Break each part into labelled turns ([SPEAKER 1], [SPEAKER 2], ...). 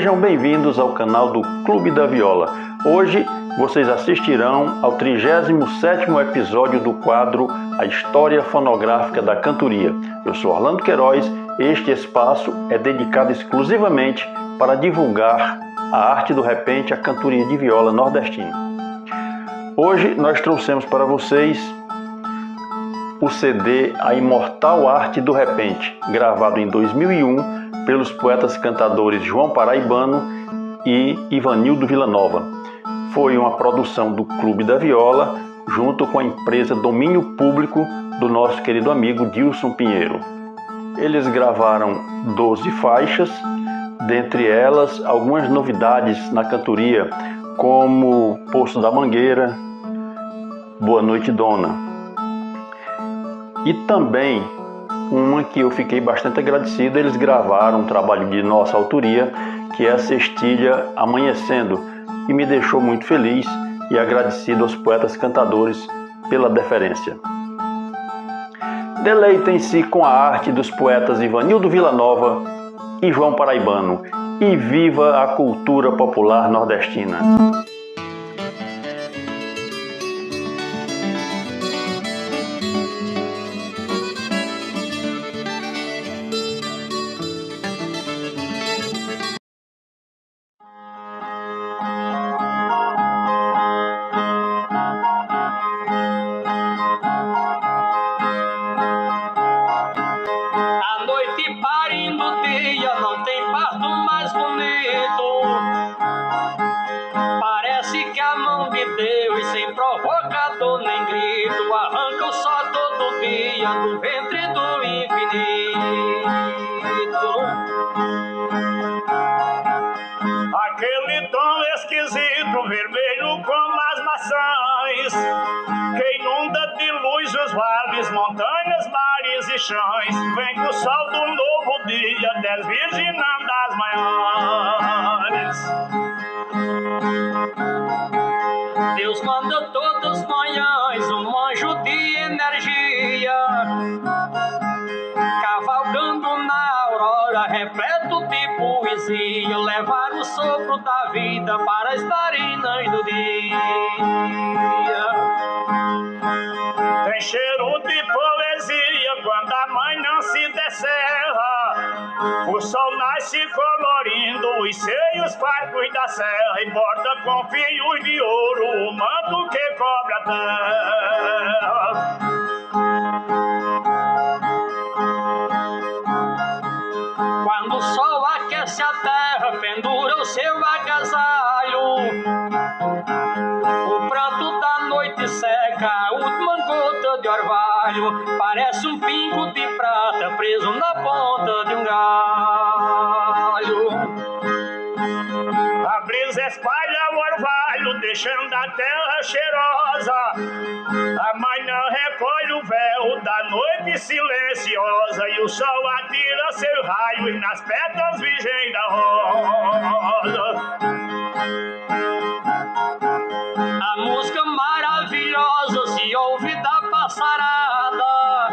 [SPEAKER 1] Sejam bem-vindos ao canal do Clube da Viola. Hoje vocês assistirão ao 37º episódio do quadro A História Fonográfica da Cantoria. Eu sou Orlando Queiroz. Este espaço é dedicado exclusivamente para divulgar a arte do repente, a cantoria de viola nordestina. Hoje nós trouxemos para vocês o CD A Imortal Arte do Repente, gravado em 2001 pelos poetas cantadores João Paraibano e Ivanildo Villanova. Foi uma produção do Clube da Viola, junto com a empresa Domínio Público do nosso querido amigo Dilson Pinheiro. Eles gravaram 12 faixas, dentre elas algumas novidades na cantoria, como Poço da Mangueira, Boa Noite Dona. E também uma que eu fiquei bastante agradecido, eles gravaram um trabalho de nossa autoria, que é a cestilha Amanhecendo, e me deixou muito feliz e agradecido aos poetas cantadores pela deferência. Deleitem-se com a arte dos poetas Ivanildo Villanova e João Paraibano e viva a cultura popular nordestina!
[SPEAKER 2] Deus, sem provocador nem grito, arranca o sol todo dia do ventre do infinito. Aquele tom esquisito, vermelho como as maçãs, que inunda de luz os vales, montanhas, mares e chães. Vem com o sol do novo dia, desvirginando as manhãs. Deus manda todas as manhãs um anjo de energia, cavalgando na aurora, repleto de poesia, levar o sopro da vida para as narinas do dia. Tem cheiro de poesia quando a manhã se descerra, o sol nasce colorindo os seios fartos da serra e borda com fios de ouro o manto que cobre a terra. Quando o sol aquece a terra, pendura o seu agasalho, o pranto da noite seca a última gota de orvalho, parece um pingo de prata preso na ponta de um galho. A brisa espalha o orvalho, deixando a terra cheirosa. Amanhã recolhe o véu da noite silenciosa, e o sol atira seus raios nas pétalas virgens da rosa. A música maravilhosa se ouve da passarada,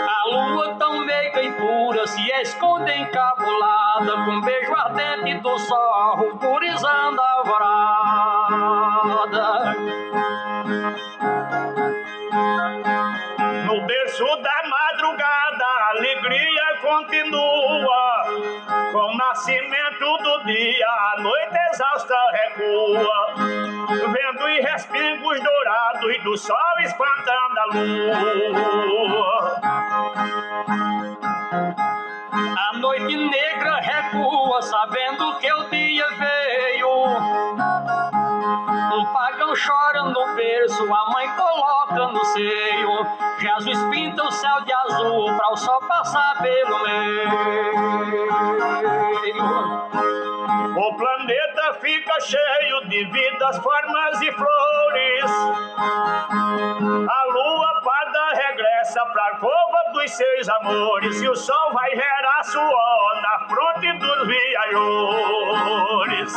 [SPEAKER 2] a lua tão meiga e pura se esconde encabulada, com um beijo ardente do sol ruborizando a alvorada. No berço da madrugada a alegria continua, com o nascimento do dia a noite exausta recua, vendo os respingos dourados do sol espantando a lua. A noite negra recua, sabendo que o dia veio, um pagão chora no berço, a mãe coloca no seio, Jesus pinta o céu de azul para o sol passar pelo meio. O planeta fica cheio de vidas, formas e flores, a lua parda regressa pra cova dos seus amores, e o sol vai gerar suor na fronte dos viajores.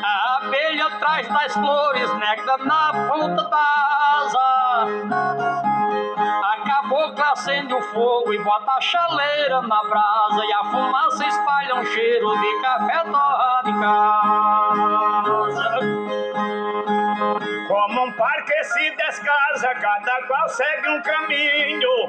[SPEAKER 2] A abelha atrás das flores, néctar na ponta da asa, a cabocla acende o
[SPEAKER 3] o fogo e bota a chaleira na brasa, e a fumaça espalha um cheiro de café torrado em casa.
[SPEAKER 2] Como um par que se descasa, cada qual segue um caminho.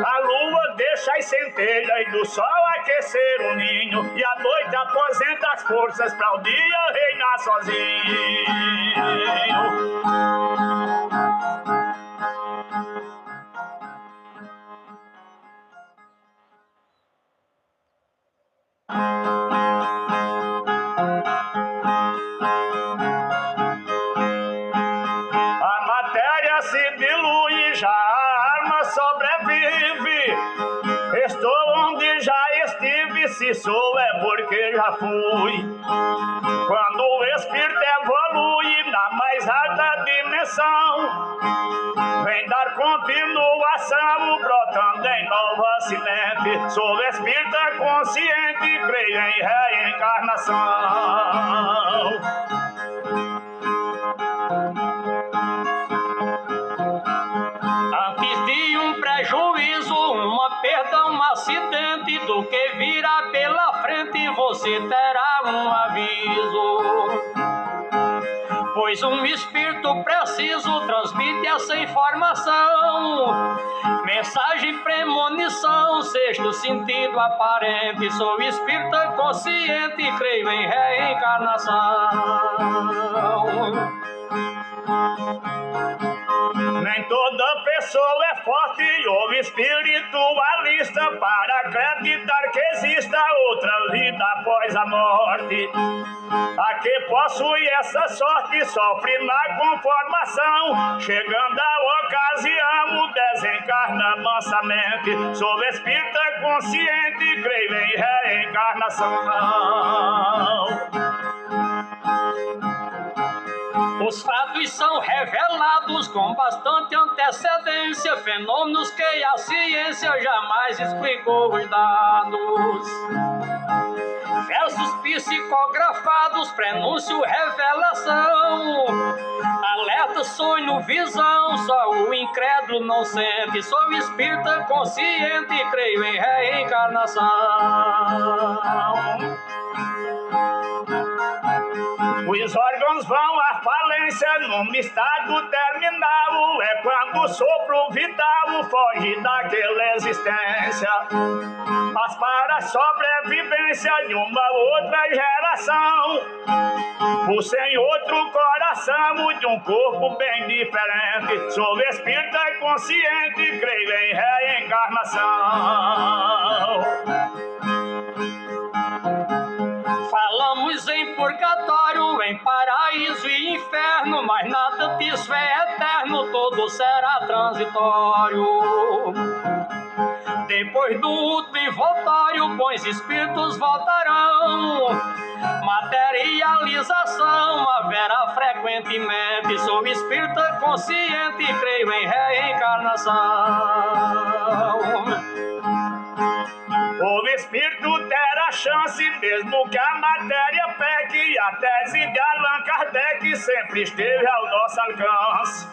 [SPEAKER 2] A lua deixa as centelhas e do sol aquecer o ninho, e a noite aposenta as forças para o dia reinar sozinho. A matéria se dilui, já a alma sobrevive. Estou onde já estive, se sou é porque já fui. Quando o espírito evolui na mais alta dimensão, vem dar continuação, brotando em nova semente. Sou espírita consciente, creio em reencarnação.
[SPEAKER 3] Antes de um prejuízo, uma perda, um acidente, do que virá pela frente, você terá um aviso. Pois um espírito preciso transmite essa informação. Mensagem, premonição, sexto sentido aparente. Sou espírita consciente, creio em reencarnação.
[SPEAKER 2] Nem toda pessoa é forte ou espiritualista para acreditar que exista outra vida após a morte. A que possui essa sorte sofre na conformação, chegando a ocasião desencarna mansamente. Sou espírita consciente, creio em reencarnação.
[SPEAKER 3] Os fatos são revelados com bastante antecedência, fenômenos que a ciência jamais explicou os dados. Versos psicografados, prenúncio, revelação, alerta, sonho, visão, só o incrédulo não sente. Sou espírita consciente, creio em reencarnação.
[SPEAKER 2] Os órgãos vão à falência num estado terminal. É quando o sopro vital foge daquela existência. Mas para a sobrevivência de uma outra geração, por sem outro coração de um corpo bem diferente. Sou espírita consciente, creio em reencarnação.
[SPEAKER 3] Falamos em purgatório, em paraíso e inferno, mas nada disso é eterno, todo será transitório. Depois do último envoltório, bons espíritos voltarão. Materialização haverá frequentemente. Sou espírita consciente, creio em reencarnação.
[SPEAKER 2] O espírito terá chance, mesmo que a matéria peque. A tese de Allan Kardec sempre esteve ao nosso alcance.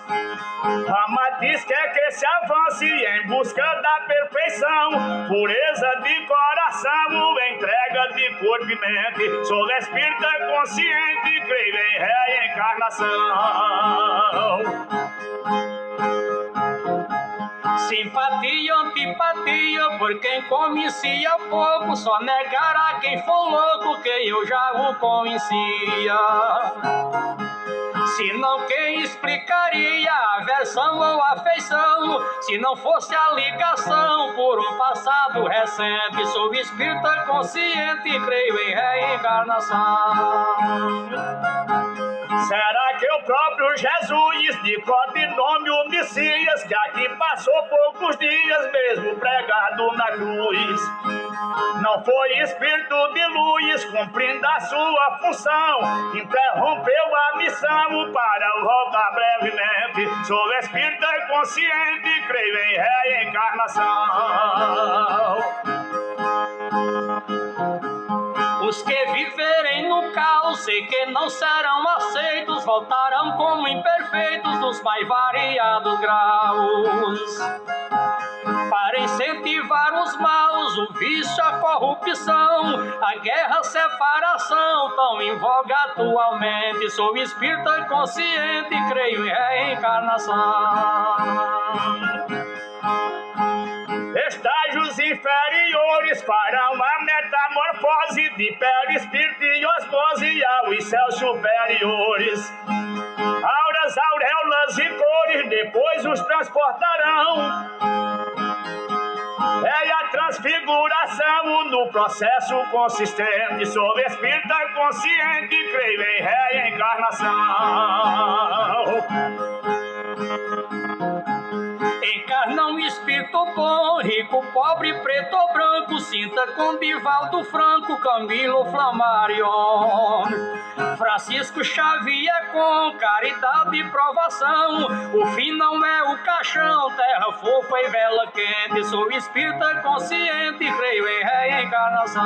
[SPEAKER 2] Ramatiz quer que se avance em busca da perfeição, pureza de coração, entrega de corpo e mente. Sou espírita consciente, creio em reencarnação.
[SPEAKER 3] Simpatia, antipatia, por quem conhecia pouco, só negará quem for louco que eu já o conhecia. Se não, quem explicaria a aversão ou afeição, se não fosse a ligação por um passado recente? Sou espírita consciente, creio em reencarnação.
[SPEAKER 2] Será que o próprio Jesus, de codinome o Messias, que aqui passou poucos dias mesmo pregado na cruz, não foi espírito de luz cumprindo a sua função, interrompeu a missão para voltar brevemente? Sou espírita consciente, creio em reencarnação.
[SPEAKER 3] Os que viverem no caos, sei que não serão aceitos, voltarão como imperfeitos dos mais variados graus, para o vício, a corrupção, a guerra, a separação, tão em voga atualmente. Sou espírita consciente, creio em reencarnação.
[SPEAKER 2] Estágios inferiores para uma metamorfose de pele, espírito e osmose aos céus superiores. Auras, auréolas e cores depois os transportarão. É a transfiguração no processo consistente. Sou espírita consciente, creio em reencarnação.
[SPEAKER 3] Encarna um espírito bom, rico, pobre, preto ou branco. Sinta com Divaldo Franco, Camilo Flammarion, Francisco Xavier com caridade e provação. O fim não é o caixão, terra fofa e vela quente. Sou espírita consciente, creio em reencarnação.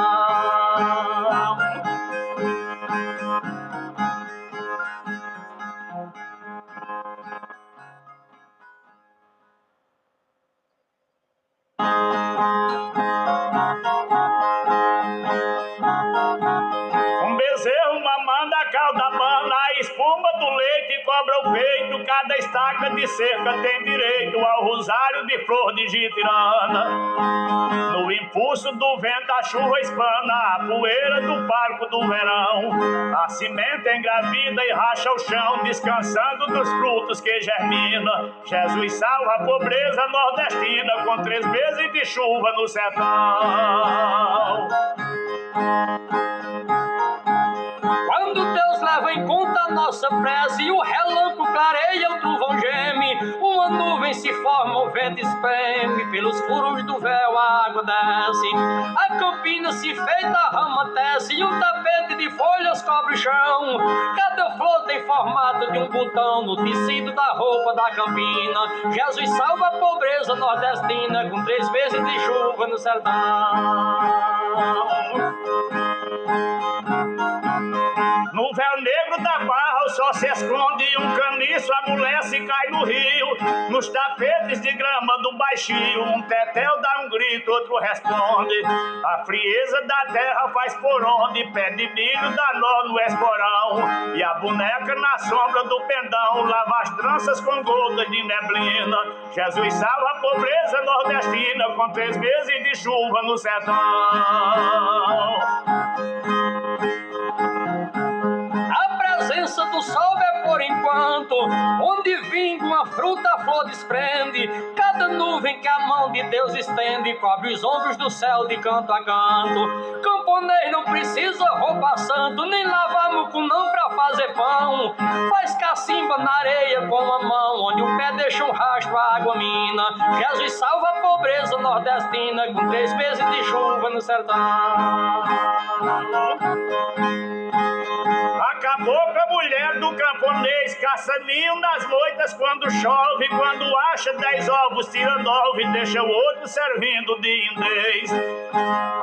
[SPEAKER 2] Um bezerro mamando a cauda bana, a espuma do leite cobra o peito. Cada estaca de cerca tem direito ao rosário de flor de gitirana. No impulso do vento a chuva espana a poeira do parco do verão. A semente engravida e racha o chão, descansando dos frutos que germina. Jesus salva a pobreza nordestina com 3 meses de chuva no sertão.
[SPEAKER 3] Quando Deus leva em conta a nossa prece, o relâmpago clareia, o trovão geme, uma nuvem se forma, o vento espreme, pelos furos do véu a água desce, a campina se enfeita, a rama tece, e um tapete de folhas cobre o chão. Cada flor tem formato de um botão no tecido da roupa da campina. Jesus salva a pobreza nordestina com 3 meses de chuva no sertão.
[SPEAKER 2] No véu negro da barra o sol se esconde, um caniço amolece e cai no rio. Nos tapetes de grama do baixio, um tetel dá um grito, outro responde. A frieza da terra faz por onde, pé de milho dá nó no esporão. E a boneca na sombra do pendão lava as tranças com gotas de neblina. Jesus salva a pobreza nordestina com 3 meses de chuva no sertão.
[SPEAKER 3] A presença do sol é por enquanto, onde vinga uma fruta a flor desprende. Cada nuvem que a mão de Deus estende cobre os ombros do céu de canto a canto. Camponês não precisa roupa santo, nem lavar mucunão pra fazer pão. Faz cacimba na areia com a mão, onde o pé deixa um rastro a água mina. Jesus salva a pobreza nordestina com 3 meses de chuva no sertão.
[SPEAKER 2] Acabou com a mulher do camponês, caça ninho nas moitas quando chove. Quando acha 10 ovos, tira 9 e deixa o outro servindo de indês.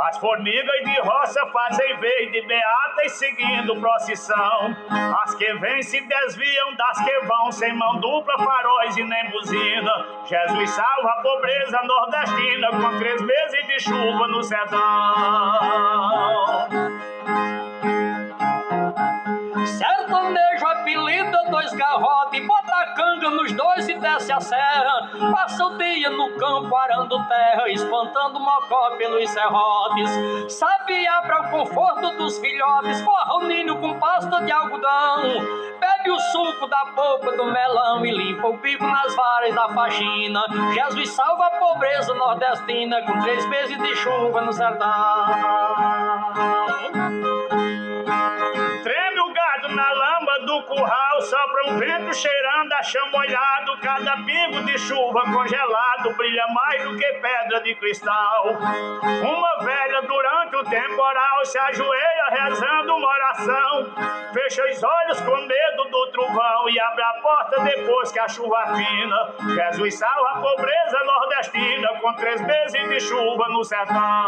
[SPEAKER 2] As formigas de roça fazem vez de beatas seguindo procissão. As que vêm se desviam das que vão, sem mão dupla, faróis e nem buzina. Jesus salva a pobreza nordestina com 3 meses de chuva no sertão.
[SPEAKER 3] Sertanejo apelida 2 garrotes, bota a canga nos 2 e desce a serra. Passa o dia no campo arando terra, espantando mocó pelos serrotes. Sabiá para o conforto dos filhotes, forra o ninho com pasta de algodão. Bebe o suco da polpa do melão e limpa o bico nas varas da faxina. Jesus salva a pobreza nordestina com 3 meses de chuva no sertão.
[SPEAKER 2] Treme o gado na lama do curral, sopra um vento cheirando a chão molhado. Cada pingo de chuva congelado brilha mais do que pedra de cristal. Uma velha durante o temporal se ajoelha rezando uma oração. Fecha os olhos com medo do trovão e abre a porta depois que a chuva fina. Jesus salva a pobreza nordestina com 3 meses de chuva no sertão.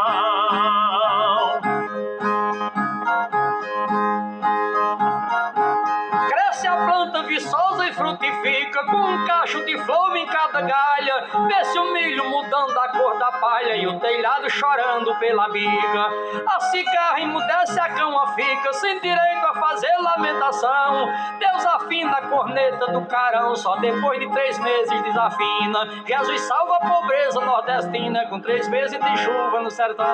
[SPEAKER 3] Cresce a planta viçosa e frutifica, com um cacho de flor em cada muita galha. Vê-se o milho mudando a cor da palha e o telhado chorando pela biga. A cigarra emudece, a cama fica sem direito a fazer lamentação. Deus afina a corneta do carão, só depois de 3 meses desafina. Jesus salva a pobreza nordestina com 3 meses de chuva no sertão.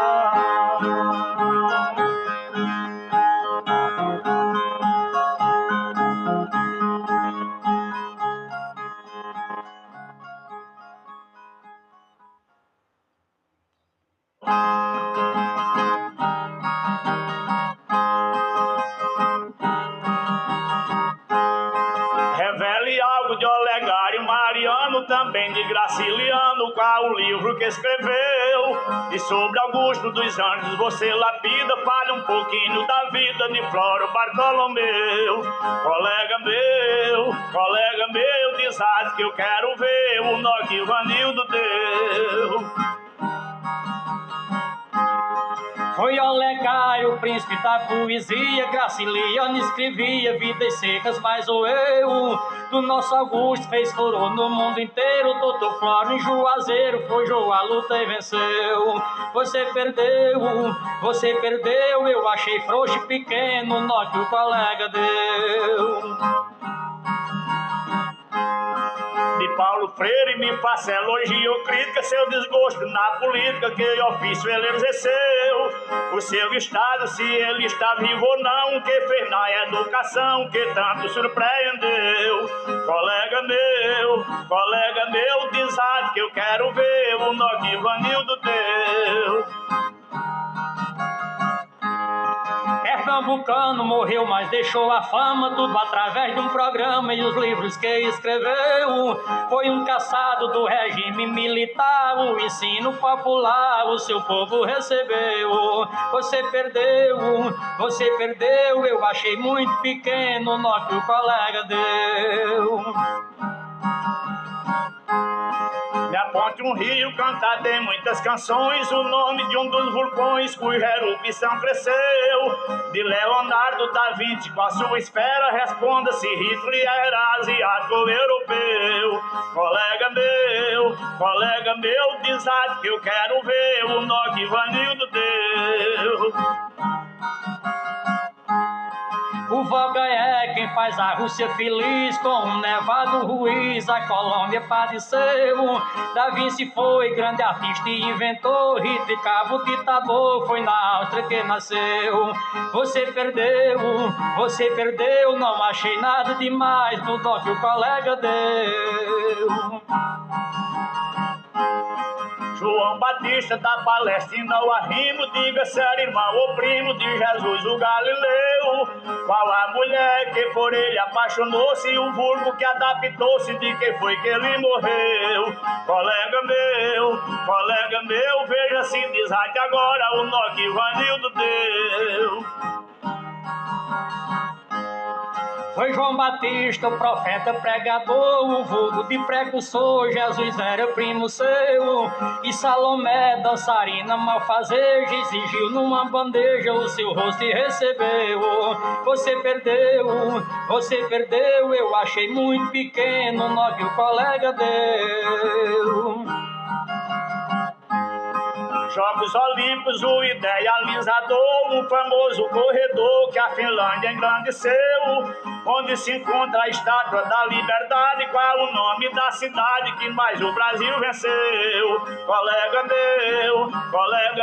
[SPEAKER 2] Revele algo de Olegário Mariano, também de Graciliano, qual o livro que escreveu. E sobre Augusto dos Anjos você lapida, fale um pouquinho da vida de Floro Bartolomeu. Colega meu, diz que eu quero ver o nó que o Vanildo deu.
[SPEAKER 3] Foi Olegário, príncipe da poesia, Graciliano escrevia vidas secas, mas o eu do nosso Augusto fez furor no mundo inteiro. Doutor Floro em Juazeiro forjou a luta e venceu. Você perdeu, eu achei frouxo e pequeno o nó que o colega deu.
[SPEAKER 2] De Paulo Freire me faça elogio ou crítica, seu desgosto na política, que ofício ele exerceu. O seu estado, se ele está vivo ou não, que fez na educação, que tanto surpreendeu. Colega meu, diz que eu quero ver o nó que Vanildo deu.
[SPEAKER 3] Pernambucano morreu, mas deixou a fama, tudo através de um programa e os livros que escreveu. Foi um caçado do regime militar, o ensino popular o seu povo recebeu. Você perdeu, eu achei muito pequeno o nó que o colega deu.
[SPEAKER 2] Me aponte um rio, cantar tem muitas canções, o nome de um dos vulcões cuja erupção cresceu. De Leonardo da Vinci com a sua esfera, responda se Hitler era asiático ou europeu. Colega meu, diz que eu quero ver o nó que Vanildo deu.
[SPEAKER 3] O Volga é quem faz a Rússia feliz, com um Nevado Ruiz a Colômbia padeceu. Da Vinci foi grande artista e inventor, Hitler cabo ditador, foi na Áustria que nasceu. Você perdeu, não achei nada demais no nó que o colega deu.
[SPEAKER 2] João Batista da Palestina, o arrimo, diga se era irmão ou primo de Jesus o Galileu. Qual a mulher que por ele apaixonou-se e o vulgo que adaptou-se, de quem foi que ele morreu. Colega meu, veja se diz agora o nó que Vanildo deu.
[SPEAKER 3] Foi João Batista, o profeta pregador, o vulgo de precursor, Jesus era primo seu. E Salomé, dançarina malfazeja, exigiu numa bandeja o seu rosto e recebeu. Você perdeu, eu achei muito pequeno o nó que o colega deu.
[SPEAKER 2] Jogos Olímpicos, o idealizador, o famoso corredor que a Finlândia engrandeceu, onde se encontra a Estátua da Liberdade. Qual o nome da cidade que mais o Brasil venceu? Colega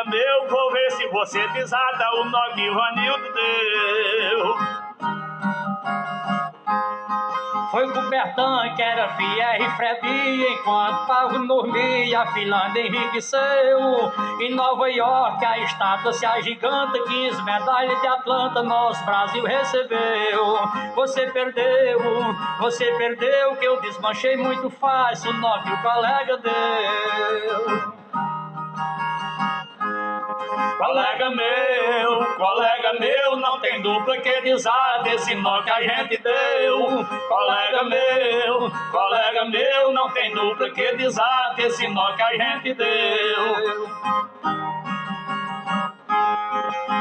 [SPEAKER 2] meu, vou ver se você desata o nó que Vanildo deu.
[SPEAKER 3] Foi Coubertin que era Pierre Fredi, enquanto Paulo dormia a Finlândia enriqueceu. Em Nova York a estátua se agiganta, 15 medalhas de Atlanta nosso Brasil recebeu. Você perdeu, que eu desmanchei muito fácil o nó que o colega deu. Colega meu, não tem dupla que desata esse nó que a gente deu. Colega meu, não tem dupla que desata esse nó que a gente deu.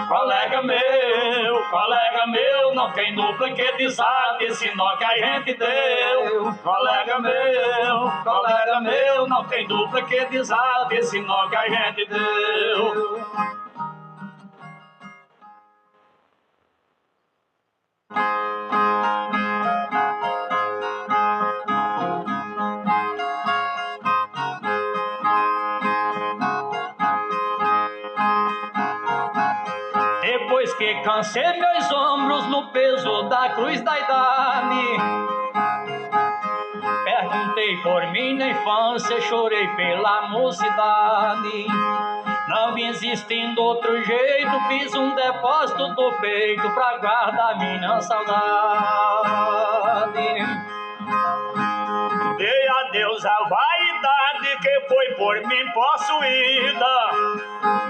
[SPEAKER 3] Colega meu, Colega meu, não tem dupla que desate esse nó que a gente deu. Colega meu, não tem dupla que desate esse nó que a gente deu. Depois que cansei meus ombros no peso da cruz da idade, perguntei por minha infância, chorei pela mocidade. Não existindo outro jeito, fiz um depósito do peito pra guardar minha saudade.
[SPEAKER 2] Dei adeus à vaidade que foi por mim possuída,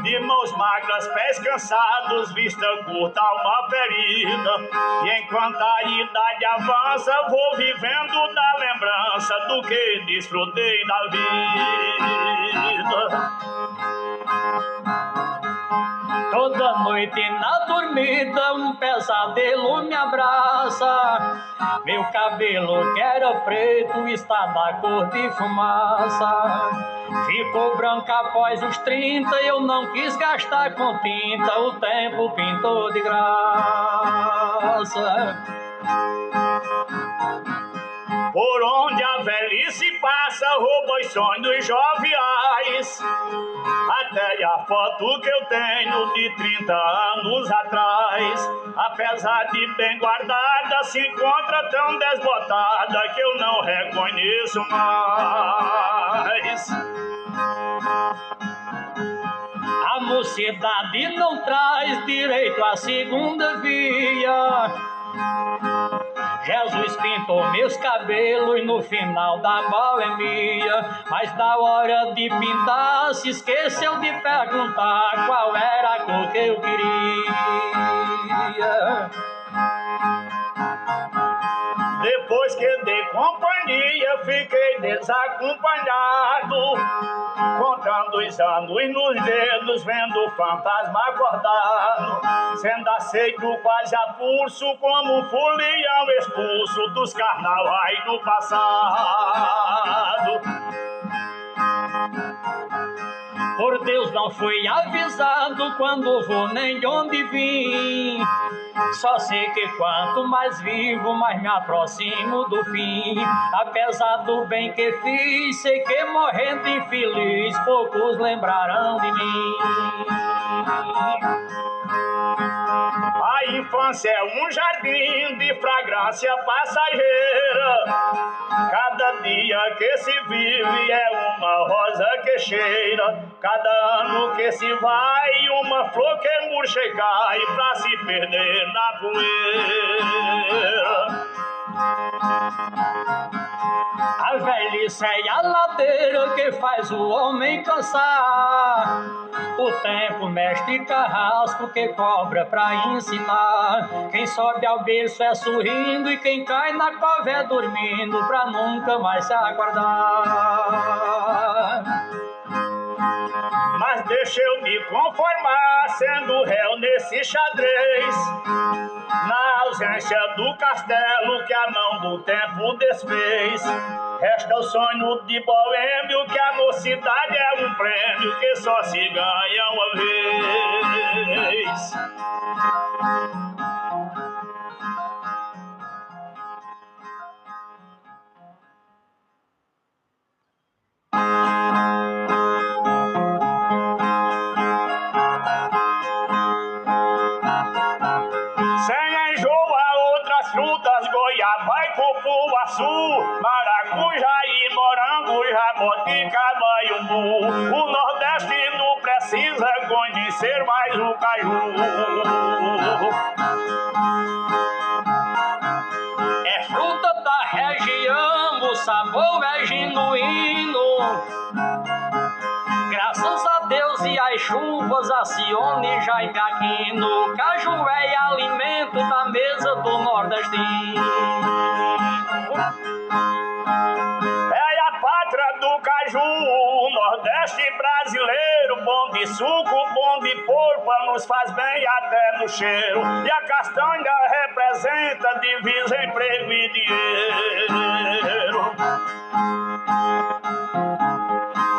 [SPEAKER 2] de mãos magras, pés cansados, vista curta, alma ferida. E enquanto a idade avança, vou vivendo da lembrança do que desfrutei da vida.
[SPEAKER 3] Toda noite na dormida um pesadelo me abraça. Meu cabelo que era preto está da cor de fumaça. Ficou branco após os 30, eu não quis gastar com tinta, o tempo pintou de graça.
[SPEAKER 2] Por onde a velhice passa, rouba os sonhos joviais. Até a foto que eu tenho de 30 anos atrás, apesar de bem guardada, se encontra tão desbotada que eu não reconheço mais.
[SPEAKER 3] A mocidade não traz direito à segunda via. Jesus pintou meus cabelos no final da boemia, mas na hora de pintar se esqueceu de perguntar qual era a cor que eu queria.
[SPEAKER 2] Depois que dei companhia, fiquei desacompanhado, contando os anos nos dedos, vendo o fantasma acordado, sendo aceito quase a pulso como um folião expulso dos carnavais do passado.
[SPEAKER 3] Por Deus, não fui avisado quando vou nem onde vim. Só sei que quanto mais vivo, mais me aproximo do fim. Apesar do bem que fiz, sei que morrendo infeliz, poucos lembrarão de mim.
[SPEAKER 2] A infância é um jardim de fragrância passageira. Cada dia que se vive é uma rosa que cheira. Cada ano que se vai, uma flor que murcha e cai pra se perder na poeira.
[SPEAKER 3] A velhice é a ladeira que faz o homem cansar. O tempo mestre carrasco que cobra pra ensinar. Quem sobe ao berço é sorrindo e quem cai na cova é dormindo pra nunca mais se acordar.
[SPEAKER 2] Mas deixa eu me conformar sendo réu nesse xadrez, na ausência do castelo que a mão do tempo desfez. Resta o sonho de boêmio que a mocidade é um prêmio que só se ganha uma vez. Frutas, goiaba e cupuaçu, maracujá e morango, jaboticaba e umbu. O nordestino precisa conhecer mais o caju.
[SPEAKER 3] É fruta da região, o sabor é genuíno. Graças a Deus e às chuvas, Acione, Jaime Aquino. Caju é alimento da mesa do nordestino.
[SPEAKER 2] É a pátria do caju, o nordeste brasileiro, bom de de suco bom de polpa nos faz bem até no cheiro. E a castanha representa divisa, emprego e dinheiro.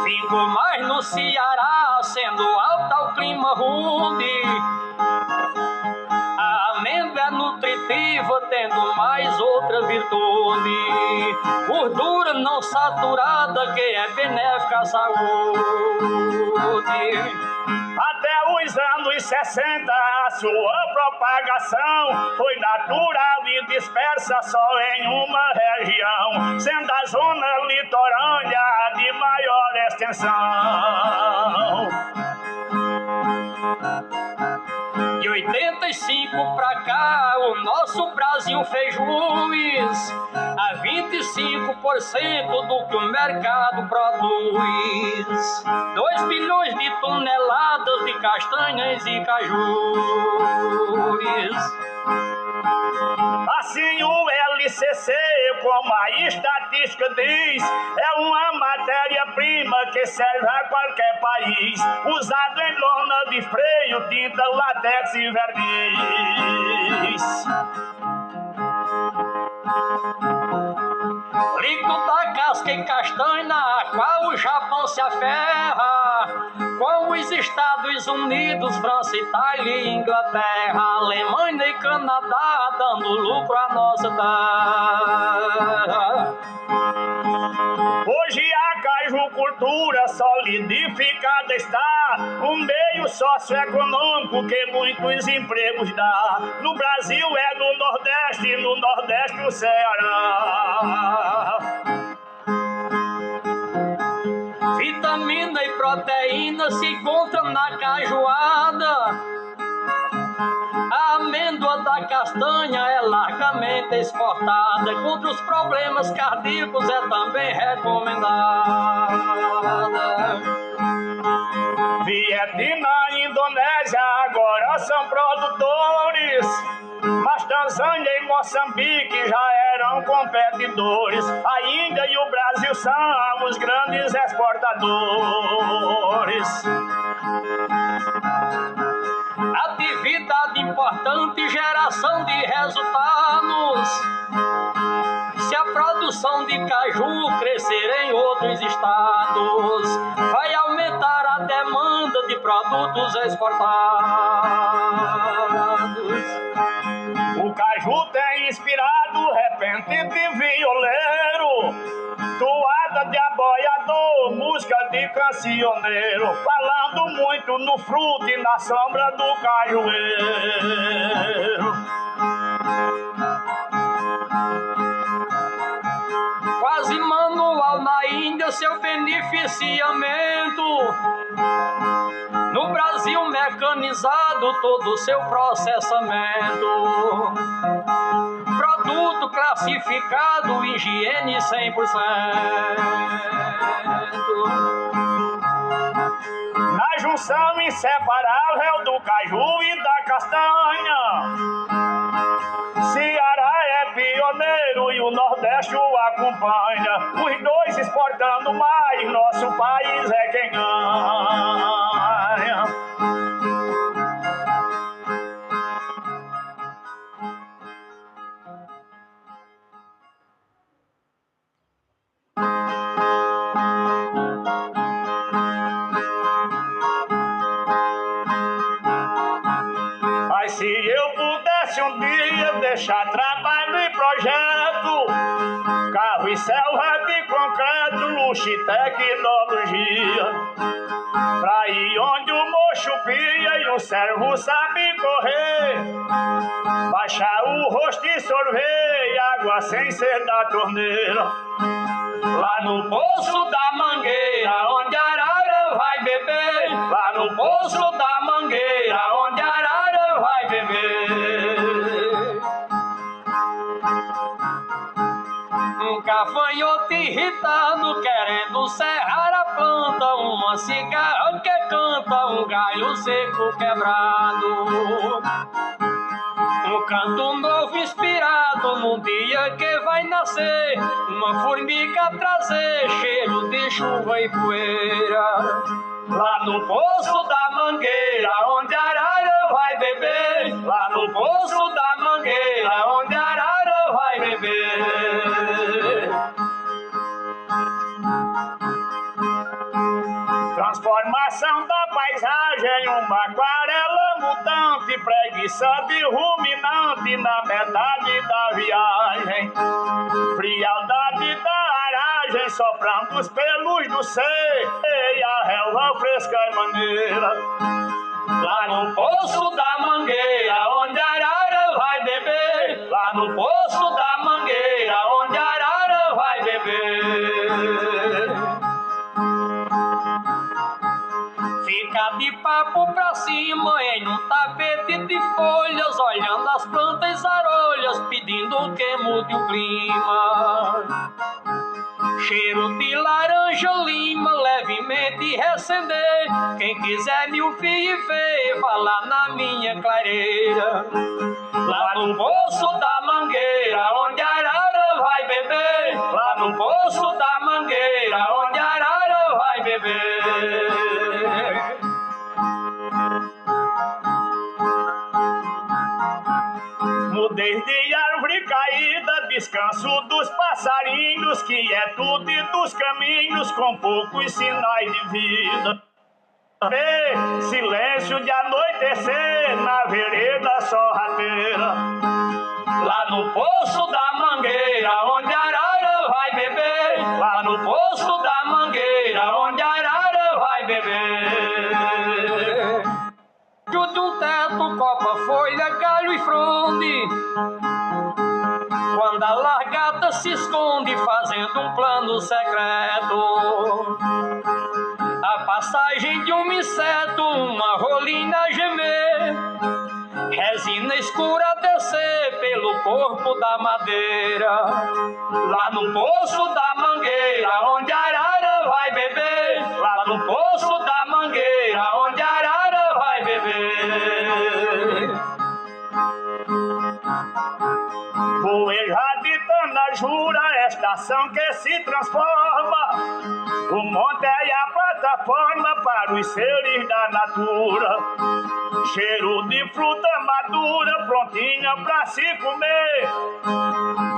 [SPEAKER 3] Fico mais no Ceará, sendo alto o clima rude. A amêndoa é nutritiva, tendo mais outra virtude. Gordura não saturada, que é benéfica à saúde.
[SPEAKER 2] Até os anos 60 a sua propagação foi natural e dispersa só em uma região, sendo a zona litorânea a de maior extensão.
[SPEAKER 3] De 85 pra cá, o nosso Brasil fez juiz a 25% do que o mercado produz. 2 bilhões de toneladas de castanhas e cajus.
[SPEAKER 2] Assim o LCC, como a estatística diz, é uma matéria-prima que serve a qualquer país, usado em lona de freio, tinta, látex e verniz.
[SPEAKER 3] Líquido da casca e castanha, a qual o Japão se aferra, com os Estados Unidos, França, Itália e Inglaterra, Alemanha e Canadá, dando lucro à nossa terra.
[SPEAKER 2] Hoje a cajucultura solidificada está, um meio socioeconômico que muitos empregos dá. No Brasil é no Nordeste o Ceará.
[SPEAKER 3] Vitamina e proteína se encontram na cajuada. A amêndoa da castanha é largamente exportada. Contra os problemas cardíacos é também recomendada.
[SPEAKER 2] Vietnã e Indonésia agora são produtores, mas Tanzânia e Moçambique já eram competidores. A Índia e o Brasil são os grandes exportadores.
[SPEAKER 3] Atividade importante, geração de resultados. Se a produção de caju crescer em outros estados, vai aumentar a demanda de produtos exportados.
[SPEAKER 2] O caju tem inspirado repente de violeiro, toada de aboiador, música de cancioneiro, falando muito no fruto e na sombra do cajueiro.
[SPEAKER 3] Quase manual na Índia seu beneficiamento. No Brasil mecanizado todo o seu processamento. Produto classificado, higiene 100%.
[SPEAKER 2] Na junção inseparável do caju e da castanha, Ceará é pioneiro e o Nordeste o acompanha. Os dois exportando mais, nosso país é quem ganha. Mas se eu pudesse um dia deixar trabalho e projeto, carro e selva de concreto, luxo e tecnologia, pra ir onde o mocho pia e o servo sabe correr, baixar o rosto e sorver, e água sem ser da torneira, lá no poço da mangueira, onde a arara vai beber, lá no poço da mangueira, onde a arara vai beber.
[SPEAKER 3] Um gafanhoto irritado querendo serrar a planta, uma cigarra que canta, um galho seco quebrado. Um canto novo inspirado num dia que vai nascer, uma formiga trazer cheiro de chuva e poeira. Lá no poço da mangueira, onde a arara vai beber. Lá no poço da mangueira, onde a arara vai beber.
[SPEAKER 2] Transformação da paisagem, uma aquarela mutante, preguiça de ruminante na metade da viagem. Frialdade da aragem, soprando os pelos do seio, e a relva fresca e maneira.
[SPEAKER 3] Lá no poço da mangueira, onde a arara vai beber. Lá no poço da mangueira, onde a arara vai beber. Fica de papo pra cima em um tapete de folhas, olhando as plantas arolhas, pedindo que mude o clima. Cheiro de laranja lima, levemente recender. Quem quiser me ouvir e ver, vá lá na minha clareira. Lá no poço da mangueira, onde a arara vai beber. Lá no poço da mangueira, onde a arara vai beber.
[SPEAKER 2] Mudez de árvore caída, descanso dos passarinhos, quietude dos caminhos com poucos sinais de vida. Silêncio de anoitecer na vereda sorrateira.
[SPEAKER 3] Lá no poço da mangueira, onde a arara vai beber. Lá no poço da mangueira, onde a arara vai beber. De um teto, copa, folha, galho e fronde, quando a largata se esconde fazendo um plano secreto. A passagem de um inseto, uma rolina gemer, resina escura descer pelo corpo da madeira. Lá no poço da mangueira, onde a arara vai beber. Lá no poço da mangueira, onde a arara vai beber.
[SPEAKER 2] Poeira de Tanajura, estação que se transforma. O monte é a plataforma para os seres da natura. Cheiro de fruta madura, prontinha pra se comer.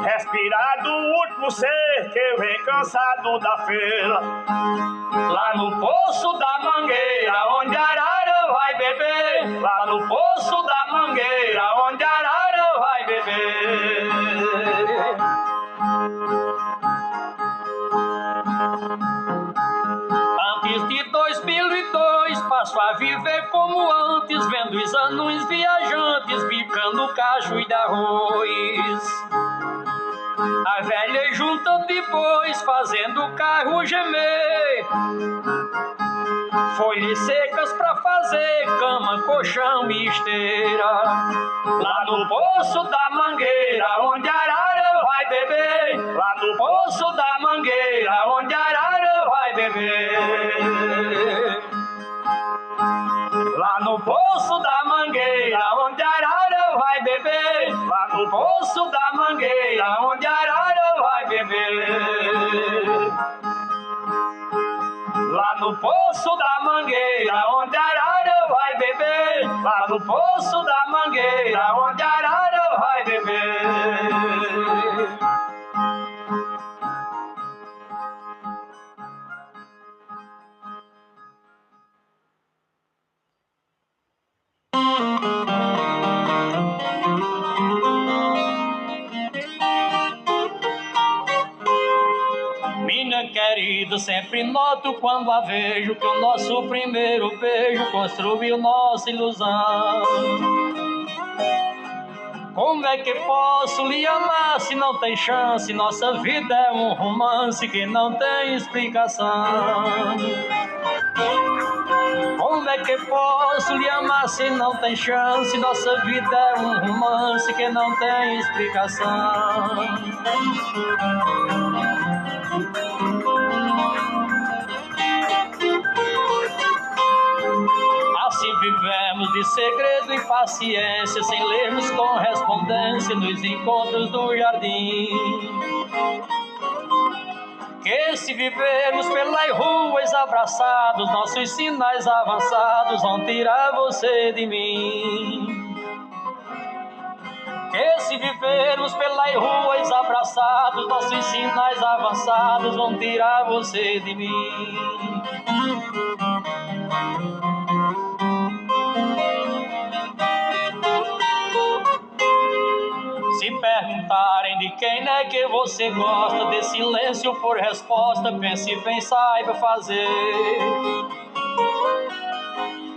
[SPEAKER 2] Respirado o último ser que vem cansado da feira.
[SPEAKER 3] Lá no poço da mangueira, onde a arara vai beber. Lá no poço da mangueira, onde a arara vai beber. Antes de 2002, passo a viver como antes, vendo os anões viajantes picando cacho e arroz. A velha junta de bois fazendo o carro gemer. Folhas secas pra fazer cama, colchão e esteira. Lá no poço da mangueira, onde a arara vai beber. Lá no poço da mangueira, onde a arara vai beber. Lá no poço da mangueira, onde a arara vai beber. Lá no poço da mangueira, onde a arara vai beber. Lá no poço da mangueira, onde a arara vai beber. Lá no poço da mangueira, onde a arara vai beber. Minha querida, sempre noto quando a vejo que o nosso primeiro beijo construiu nossa ilusão. Como é que posso lhe amar se não tem chance? Nossa vida é um romance que não tem explicação. Como é que posso lhe amar se não tem chance? Nossa vida é um romance que não tem explicação. Assim vivemos de segredo e paciência, sem lermos correspondência nos encontros do jardim. Que se vivermos pelas ruas abraçados, nossos sinais avançados vão tirar você de mim. Que se vivermos pelas ruas abraçados, nossos sinais avançados vão tirar você de mim. Se perguntarem de quem é que você gosta, dê silêncio por resposta, pense bem, saiba fazer.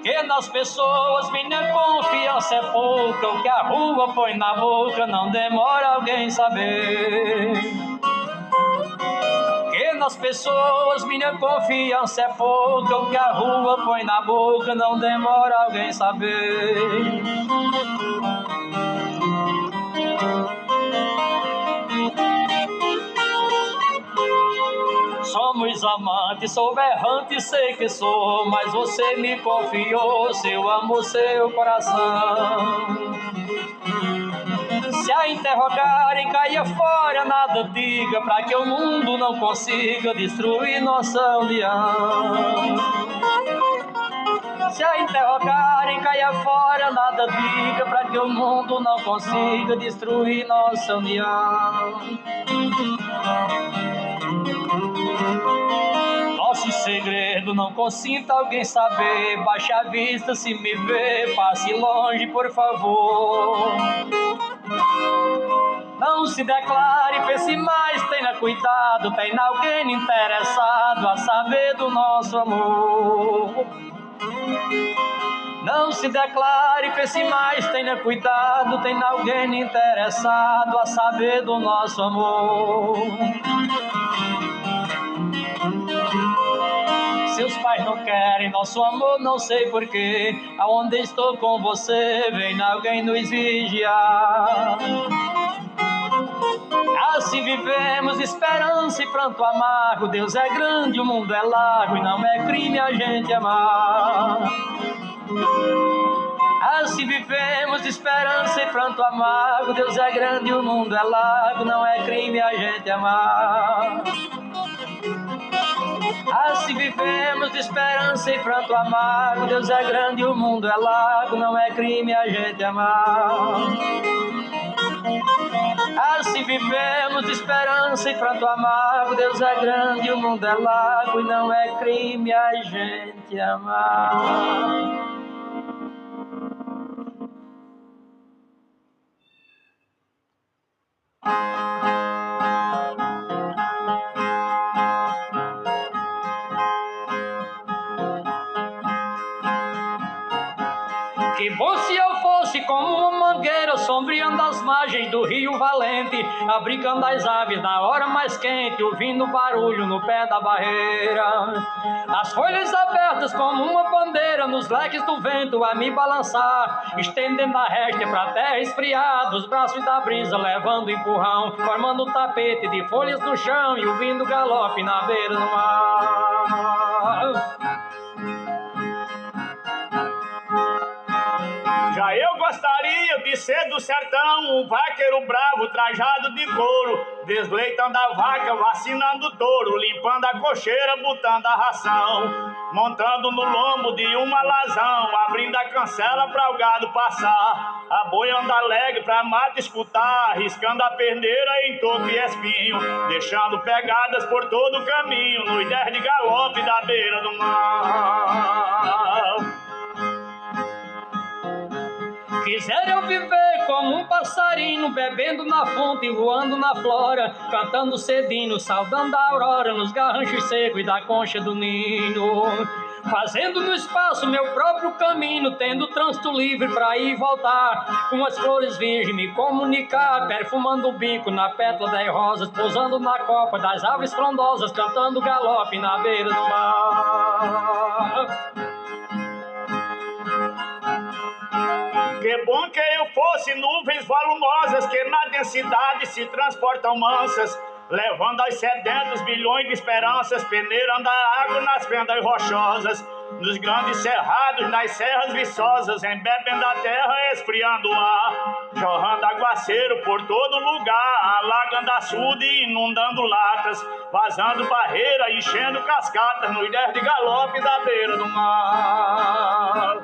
[SPEAKER 3] Que nas pessoas minha confiança é pouca, o que a rua põe na boca não demora alguém saber. Que nas pessoas minha confiança é pouca, o que a rua põe na boca não demora alguém saber. Somos amantes, sou berrante, sei que sou, mas você me confiou seu amor, seu coração. Se a interrogarem, caia fora, nada diga, pra que o mundo não consiga destruir nossa união. Se a interrogarem, caia fora, nada diga, pra que o mundo não consiga destruir nossa união. Nosso segredo não consinta alguém saber, baixe a vista se me vê, passe longe por favor. Não se declare, pense mais, tenha cuidado, tem alguém interessado a saber do nosso amor. Não se declare, pense mais, tenha cuidado, tem alguém interessado a saber do nosso amor. Seus pais não querem nosso amor, não sei porquê. Aonde estou com você, vem alguém nos vigiar. Assim vivemos esperança e pranto amargo. Deus é grande, o mundo é largo e não é crime a gente amar. Assim vivemos esperança e pranto amargo. Deus é grande, o mundo é largo, não é crime a gente amar. Assim vivemos de esperança e pranto amargo. Deus é grande, o mundo é largo, não é crime a gente amar. Assim vivemos de esperança e pranto amargo. Deus é grande, o mundo é largo e não é crime a gente amar. Que bom se eu fosse como uma mangueira sombreando as margens do rio valente, abrigando as aves na hora mais quente, ouvindo barulho no pé da barreira. As folhas abertas como uma bandeira nos leques do vento a me balançar, estendendo a réstia pra terra esfriada, os braços da brisa levando empurrão, formando um tapete de folhas no chão e ouvindo galope na beira do mar.
[SPEAKER 2] Já eu gostaria de ser do sertão, um vaqueiro bravo trajado de couro, desleitando a vaca, vacinando o touro, limpando a cocheira, botando a ração, montando no lombo de um alazão, abrindo a cancela pra o gado passar, aboiando alegre pra mata escutar, arriscando a perneira em toco e espinho, deixando pegadas por todo o caminho, nos 10 de galope da beira do mar.
[SPEAKER 3] Quiser eu viver como um passarinho, bebendo na fonte e voando na flora, cantando cedinho, saudando a aurora nos garranchos secos da concha do ninho, fazendo no espaço meu próprio caminho, tendo trânsito livre pra ir e voltar, com as flores virgens me comunicar, perfumando o bico na pétala das rosas, pousando na copa das árvores frondosas, cantando galope na beira do mar.
[SPEAKER 2] Que bom que eu fosse nuvens volumosas que na densidade se transportam mansas, levando aos sedentos bilhões de esperanças, peneirando a água nas fendas rochosas, nos grandes cerrados, nas serras viçosas, embebendo a terra, esfriando o ar, jorrando aguaceiro por todo lugar, alagando açude e inundando latas, vazando barreira, enchendo cascatas, nos 10 de galope da beira do mar.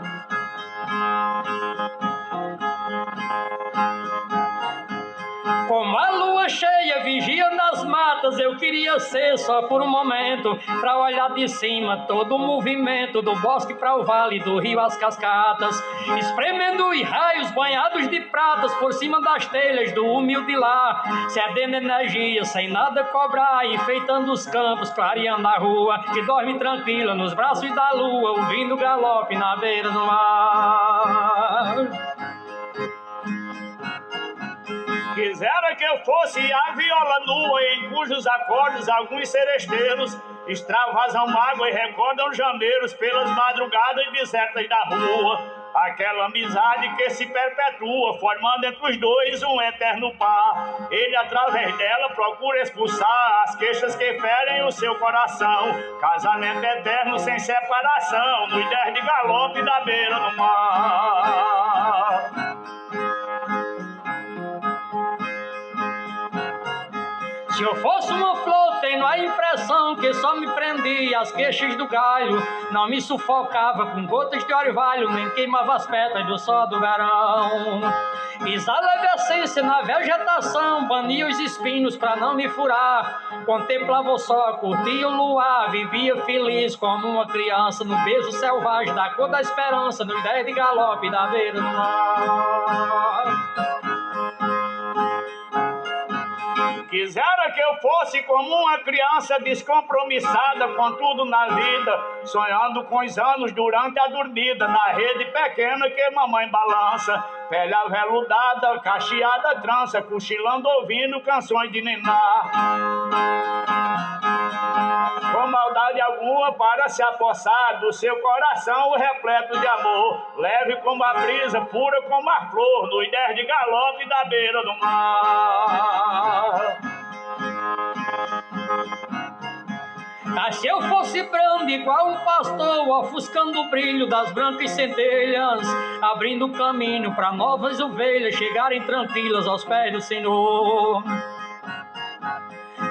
[SPEAKER 3] Como a lua cheia vigia nas matas, eu queria ser só por um momento, pra olhar de cima todo o movimento do bosque para o vale, do rio às cascatas, espremendo os raios banhados de pratas por cima das telhas do humilde lar, cedendo energia sem nada cobrar, enfeitando os campos, clareando a rua, que dorme tranquila nos braços da lua, ouvindo o galope na beira do mar.
[SPEAKER 2] Quisera que eu fosse a viola nua, em cujos acordes alguns seresteiros extravasam mágoa e recordam jameiros pelas madrugadas desertas da rua. Aquela amizade que se perpetua, formando entre os dois um eterno par. Ele, através dela, procura expulsar as queixas que ferem o seu coração. Casamento eterno sem separação, nos 10 de galope da beira do mar.
[SPEAKER 3] Se eu fosse uma flor, tenho a impressão que só me prendia as queixas do galho, não me sufocava com gotas de orvalho, nem queimava as pétalas do sol do verão. Exalava a essência na vegetação, bania os espinhos pra não me furar, contemplava o sol, curtia o luar, vivia feliz como uma criança no beijo selvagem da cor da esperança, nos 10 de galope da beira do mar.
[SPEAKER 2] Quisera que eu fosse como uma criança descompromissada com tudo na vida, sonhando com os anos durante a dormida, na rede pequena que mamãe balança, pele aveludada, cacheada trança, cochilando ouvindo canções de ninar. Com maldade alguma para se apossar do seu coração repleto de amor, leve como a brisa, pura como a flor, nos 10 de galope da beira do mar.
[SPEAKER 3] Ah, se eu fosse brando igual um pastor, ofuscando o brilho das brancas centelhas, abrindo caminho para novas ovelhas chegarem tranquilas aos pés do Senhor,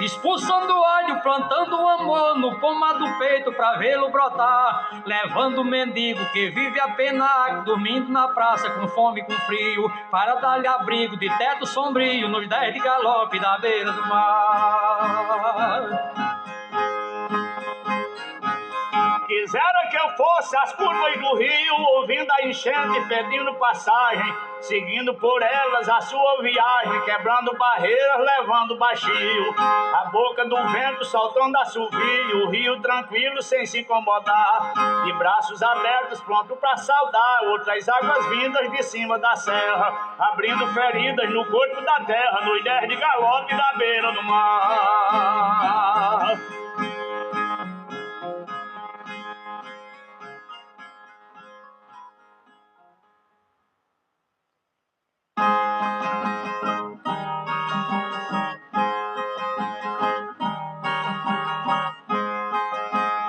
[SPEAKER 3] expulsando o ódio, plantando o amor no pomar do peito pra vê-lo brotar, levando o mendigo que vive a penar, dormindo na praça com fome e com frio, para dar-lhe abrigo de teto sombrio, nos 10 de galope da beira do mar.
[SPEAKER 2] Quisera que eu fosse as curvas do rio, ouvindo a enchente pedindo passagem, seguindo por elas a sua viagem, quebrando barreiras, levando baixio, a boca do vento soltando assovio, o rio tranquilo sem se incomodar, de braços abertos pronto pra saudar outras águas vindas de cima da serra, abrindo feridas no corpo da terra, nos 10 de galope da beira do mar.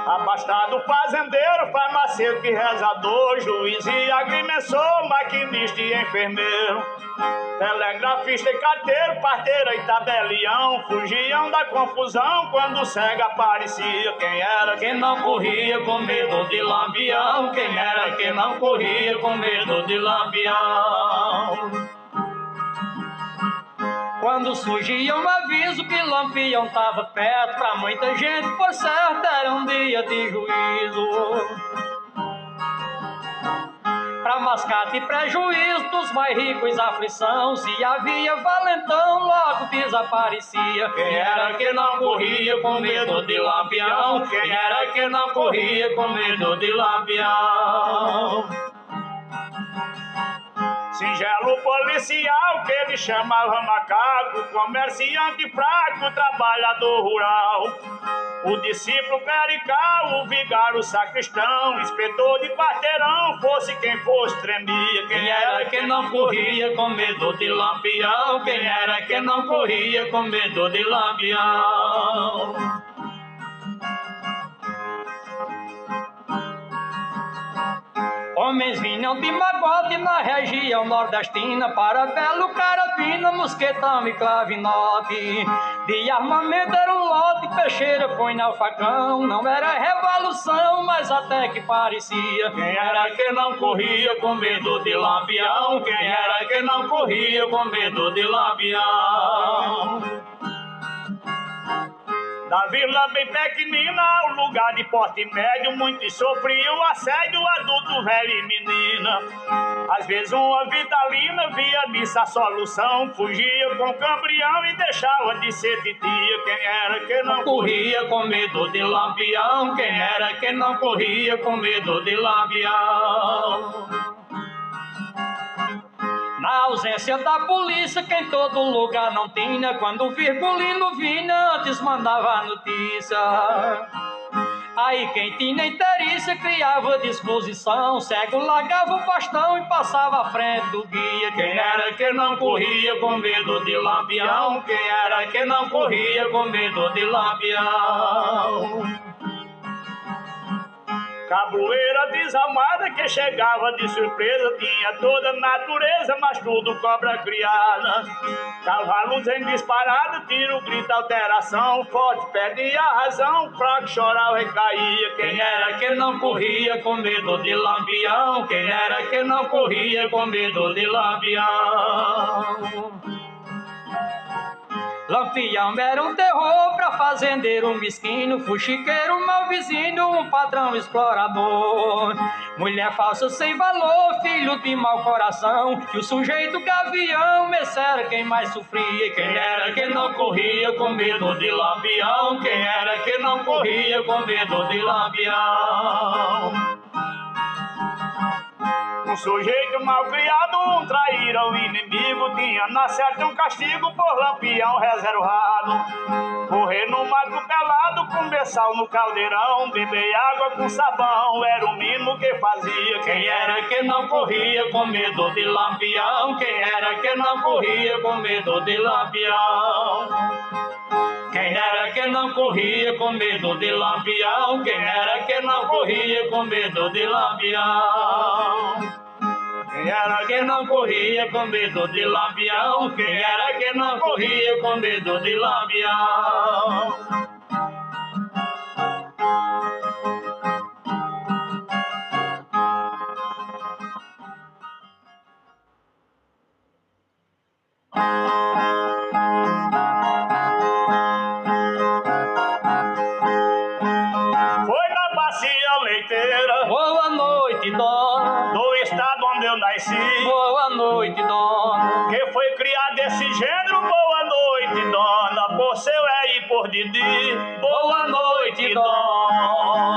[SPEAKER 2] Abastado fazendeiro, farmacêutico e rezador, juiz e agrimensor, maquinista e enfermeiro, telegrafista e carteiro, parteira e tabelião, fugiam da confusão quando o cego aparecia. Quem era que não corria com medo de lampião? Quem era que não corria com medo de lampião?
[SPEAKER 3] Quando surgia um aviso que Lampião tava perto, pra muita gente, por certo, era um dia de juízo. Pra mascate e prejuízo dos mais ricos, aflição, se havia valentão, logo desaparecia.
[SPEAKER 2] Quem era que não corria com medo de Lampião? Quem era que não corria com medo de Lampião? Singelo policial que ele chamava macaco, comerciante fraco, trabalhador rural, o discípulo clerical, o vigário, o sacristão, inspetor de quarteirão, fosse quem fosse tremia. Quem era que não corria com medo de Lampião? Quem era que não corria com medo de Lampião?
[SPEAKER 3] Homens vinham de magote na região nordestina para belo carabina, mosquetão e clavinote. De armamento era um lote, peixeira, punhal, facão. Não era revolução, mas até que parecia.
[SPEAKER 2] Quem era que não corria com medo de lampião? Quem era que não corria com medo de lampião? Da vila bem pequenina ao lugar de porte médio, muitos sofriam o assédio, adulto, velho e menina. Às vezes uma vitalina via nisso a solução, fugia com cambrião e deixava de ser titia. Quem era que não corria com medo de lampião? Quem era que não corria com medo de lampião?
[SPEAKER 3] Na ausência da polícia, que em todo lugar não tinha, quando o Virgulino vinha, antes mandava a notícia. Aí quem tinha interícia criava disposição, cego largava o bastão e passava à frente do guia.
[SPEAKER 2] Quem era que não corria com medo de lampião? Quem era que não corria com medo de lampião? Caboeira desalmada que chegava de surpresa, tinha toda a natureza, mas tudo cobra criada. Cavalos em disparada, tiro, grito, alteração, forte perdia a razão, fraco chorava e caía. Quem era que não corria com medo de lampião? Quem era que não corria com medo de lampião?
[SPEAKER 3] Lampião era um terror pra fazendeiro mesquinho, fuxiqueiro, mau vizinho, um patrão explorador. Mulher falsa sem valor, filho de mau coração, e o sujeito gavião, esse era quem mais sofria.
[SPEAKER 2] Quem era que não corria com medo de lampião? Quem era que não corria com medo de lampião? Um sujeito mal criado, um traíra, o inimigo, tinha na certa um castigo por lampião reservado. Correr no mato pelado, com sal no caldeirão, beber água com sabão, era o mínimo que fazia. Quem era que não corria com medo de lampião? Quem era que não corria com medo de lampião? Quem era que não corria com medo de lampião? Quem era que não corria com medo de lampião? Quem era que não corria com medo de lampião? Quem era que não corria com medo de lampião? Foi na bacia leiteira.
[SPEAKER 3] Boa noite, dona.
[SPEAKER 2] Do estado onde eu nasci.
[SPEAKER 3] Boa noite, dona.
[SPEAKER 2] Que foi criado esse gênero. Boa noite, dona. Por seu é e por Didi. Boa noite, dona.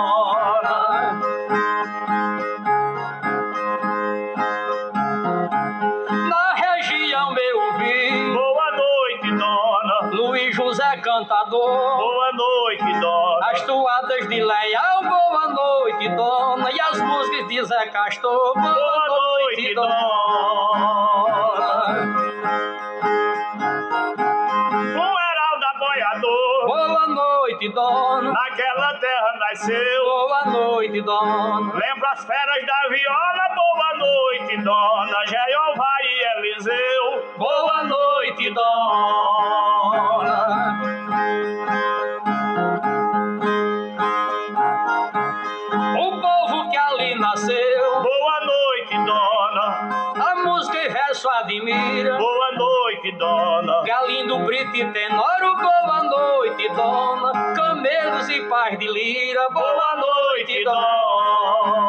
[SPEAKER 3] Na região eu vi
[SPEAKER 2] Boa noite, dona.
[SPEAKER 3] Luiz José Cantador.
[SPEAKER 2] Boa noite, dona.
[SPEAKER 3] As toadas de Leal, boa noite, dona. E as músicas de Zé Castor, boa noite, dona.
[SPEAKER 2] Um heraldo boiador.
[SPEAKER 3] Boa noite, dona.
[SPEAKER 2] Naquela terra nasceu.
[SPEAKER 3] Boa noite, dona.
[SPEAKER 2] Lembra as feras da viola. Boa noite, dona. Jeová e Eliseu.
[SPEAKER 3] Boa noite, dona. O povo que ali nasceu,
[SPEAKER 2] Boa noite, dona.
[SPEAKER 3] a música e verso admira.
[SPEAKER 2] Boa noite, dona.
[SPEAKER 3] Galindo, Brito e Tenório, boa noite, dona. Camelos e paz de lira, boa noite, dona.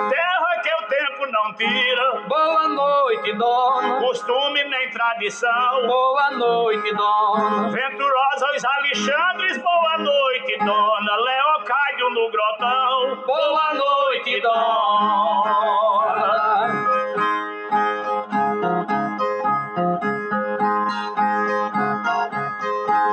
[SPEAKER 2] Terra que o tempo não tira.
[SPEAKER 3] Boa noite, dona.
[SPEAKER 2] Costume nem tradição.
[SPEAKER 3] Boa noite, dona.
[SPEAKER 2] Venturosa os Alexandres. Boa noite, dona. Leocádio no grotão.
[SPEAKER 3] Boa noite, dona.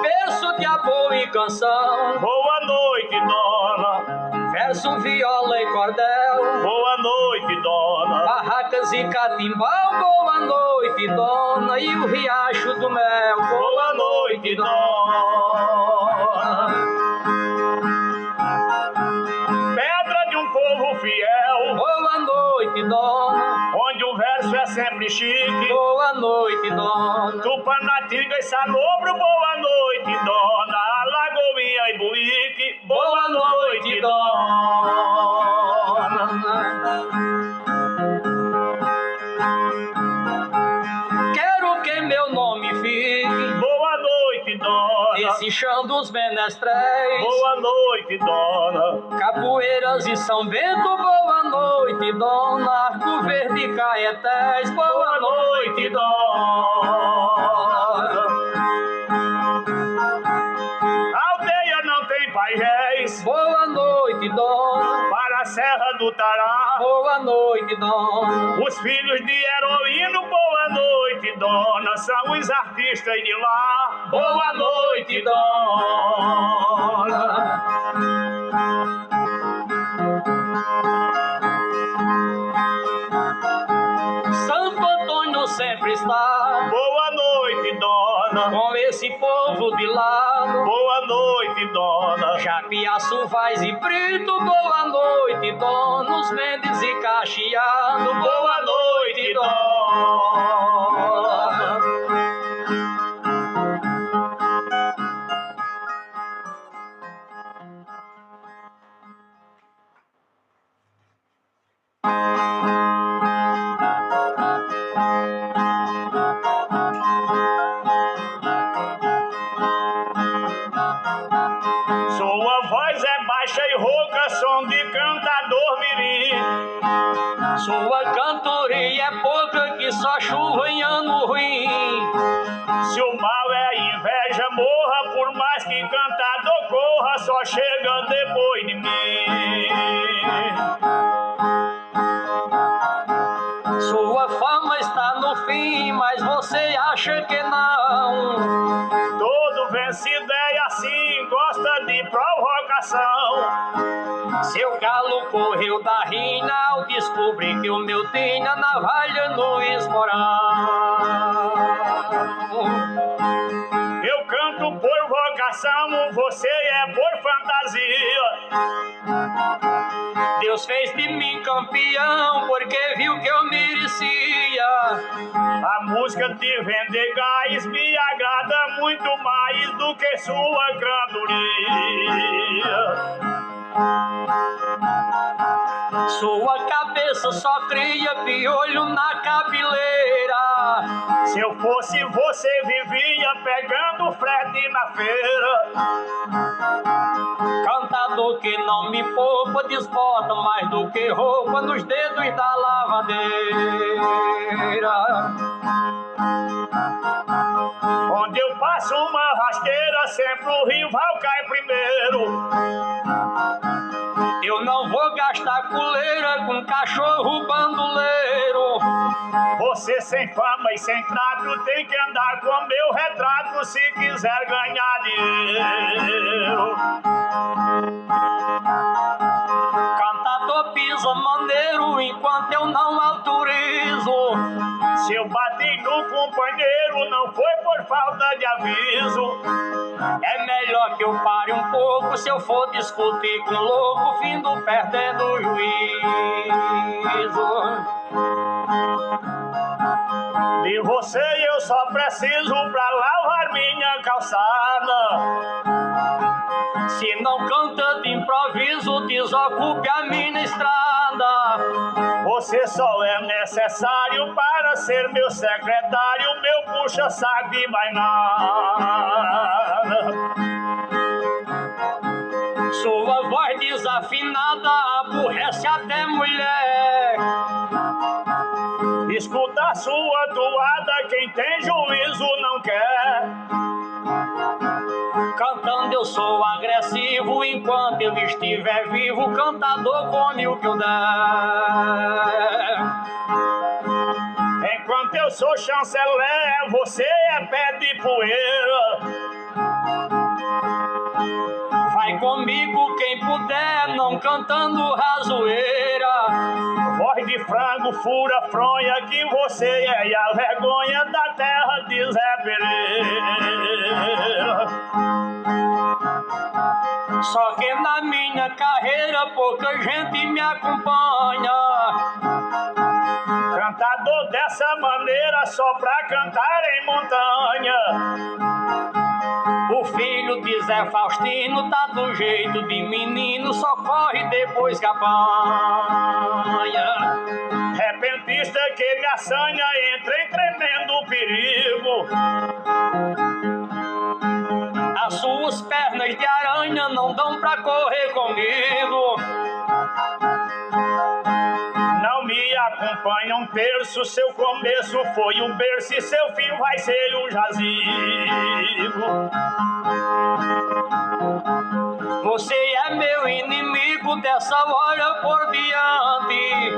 [SPEAKER 3] Verso de amor e canção,
[SPEAKER 2] Boa noite, dona.
[SPEAKER 3] verso, viola e cordel,
[SPEAKER 2] Boa noite, dona.
[SPEAKER 3] barracas e catimbau, boa noite, dona. E o riacho do mel, boa noite, dona.
[SPEAKER 2] sempre chique.
[SPEAKER 3] Boa noite, dona.
[SPEAKER 2] Tupanatinga e Salobro, boa noite, dona. Alagoinha e Buíque, boa noite, dona.
[SPEAKER 3] Quero que meu nome fique
[SPEAKER 2] Boa noite, dona.
[SPEAKER 3] nesse chão dos menestréis.
[SPEAKER 2] Boa noite, dona.
[SPEAKER 3] Capoeiras e São Bento, boa noite, dona. Arco Verde e Caetés, boa noite, dona.
[SPEAKER 2] Aldeia não tem pajés.
[SPEAKER 3] Boa noite, dona.
[SPEAKER 2] Para a Serra do Tará.
[SPEAKER 3] Boa noite, dona.
[SPEAKER 2] Os filhos de Heroíno, boa noite, dona. São os artistas de lá. Boa noite, dona.
[SPEAKER 3] Santo Antônio sempre está
[SPEAKER 2] Boa noite, dona.
[SPEAKER 3] com esse povo de lado.
[SPEAKER 2] Boa noite, dona.
[SPEAKER 3] Japiaçu, Vaz e Brito, boa noite, dona. Os Mendes e Cacheado, boa noite, dona.
[SPEAKER 2] Sua voz é baixa e rouca, som de cantador mirim.
[SPEAKER 3] Sua cantoria é pouca que só chuva em ano ruim.
[SPEAKER 2] Se o mal é inveja, morra, por mais que cantador corra, só chega depois de mim.
[SPEAKER 3] Sua fama está no fim, mas você acha que não.
[SPEAKER 2] Todo vencido é assim, gosta de provocação.
[SPEAKER 3] Seu galo correu da rina ao descobrir que o meu tinha navalha no esporão.
[SPEAKER 2] Eu canto por vocação, você é por fantasia.
[SPEAKER 3] Deus fez de mim campeão porque viu que eu merecia.
[SPEAKER 2] A música de vender gás me agrada muito mais do que sua cantoria.
[SPEAKER 3] Sua cabeça só cria piolho na cabeleira.
[SPEAKER 2] Se eu fosse você, vivia pegando frete na feira.
[SPEAKER 3] Cantador que não me poupa, desbota mais do que roupa nos dedos da lavadeira.
[SPEAKER 2] Onde eu passo uma rasteira, sempre o rival cai primeiro.
[SPEAKER 3] Eu não vou gastar coleira com cachorro bandoleiro.
[SPEAKER 2] Você sem fama e sem trato tem que andar com meu retrato se quiser ganhar dinheiro.
[SPEAKER 3] Cantador pisa maneiro enquanto eu não autorizo.
[SPEAKER 2] Se eu bati no companheiro, não foi por falta de aviso.
[SPEAKER 3] É melhor que eu pare um pouco se eu for discutir com louco, vindo perdendo o juízo.
[SPEAKER 2] De você eu só preciso pra lavar minha calçada.
[SPEAKER 3] Se não canta de improviso, desocupe a minha estrada.
[SPEAKER 2] Você só é necessário para ser meu secretário, meu puxa-saco e mais nada.
[SPEAKER 3] Sua voz desafinada aborrece até mulher.
[SPEAKER 2] Escuta a sua toada, quem tem juízo não quer.
[SPEAKER 3] Cantando eu sou agressivo, enquanto eu estiver vivo, cantador come o que eu der.
[SPEAKER 2] Enquanto eu sou chanceler, você é pé de poeira.
[SPEAKER 3] Vai comigo quem puder, não cantando razoeira.
[SPEAKER 2] Voz de frango fura fronha, que você é e a vergonha da terra de Zé Pereira.
[SPEAKER 3] Só que na minha carreira pouca gente me acompanha.
[SPEAKER 2] Cantador cantador dessa maneira só pra cantar em montanha.
[SPEAKER 3] O filho de Zé Faustino tá do jeito de menino, só corre depois que apanha.
[SPEAKER 2] Repentista que me assanha, entra em tremendo perigo.
[SPEAKER 3] As suas pernas de aranha não dão pra correr comigo.
[SPEAKER 2] Não me acompanha um terço, seu começo foi o berço e seu fim vai ser o jazigo.
[SPEAKER 3] Você é meu inimigo dessa hora por diante.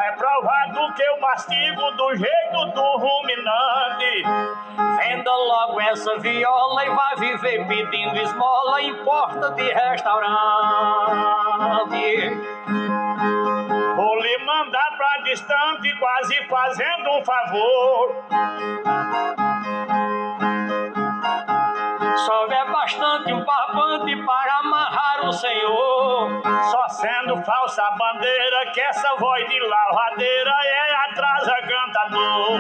[SPEAKER 2] É provado que eu mastigo do jeito do ruminante.
[SPEAKER 3] Venda logo essa viola e vá viver pedindo esmola em porta de restaurante.
[SPEAKER 2] Vou lhe mandar pra distante, quase fazendo um favor.
[SPEAKER 3] Só é bastante um barbante para amarrar o senhor.
[SPEAKER 2] Só sendo falsa bandeira que essa voz de lavadeira é atrasa cantador.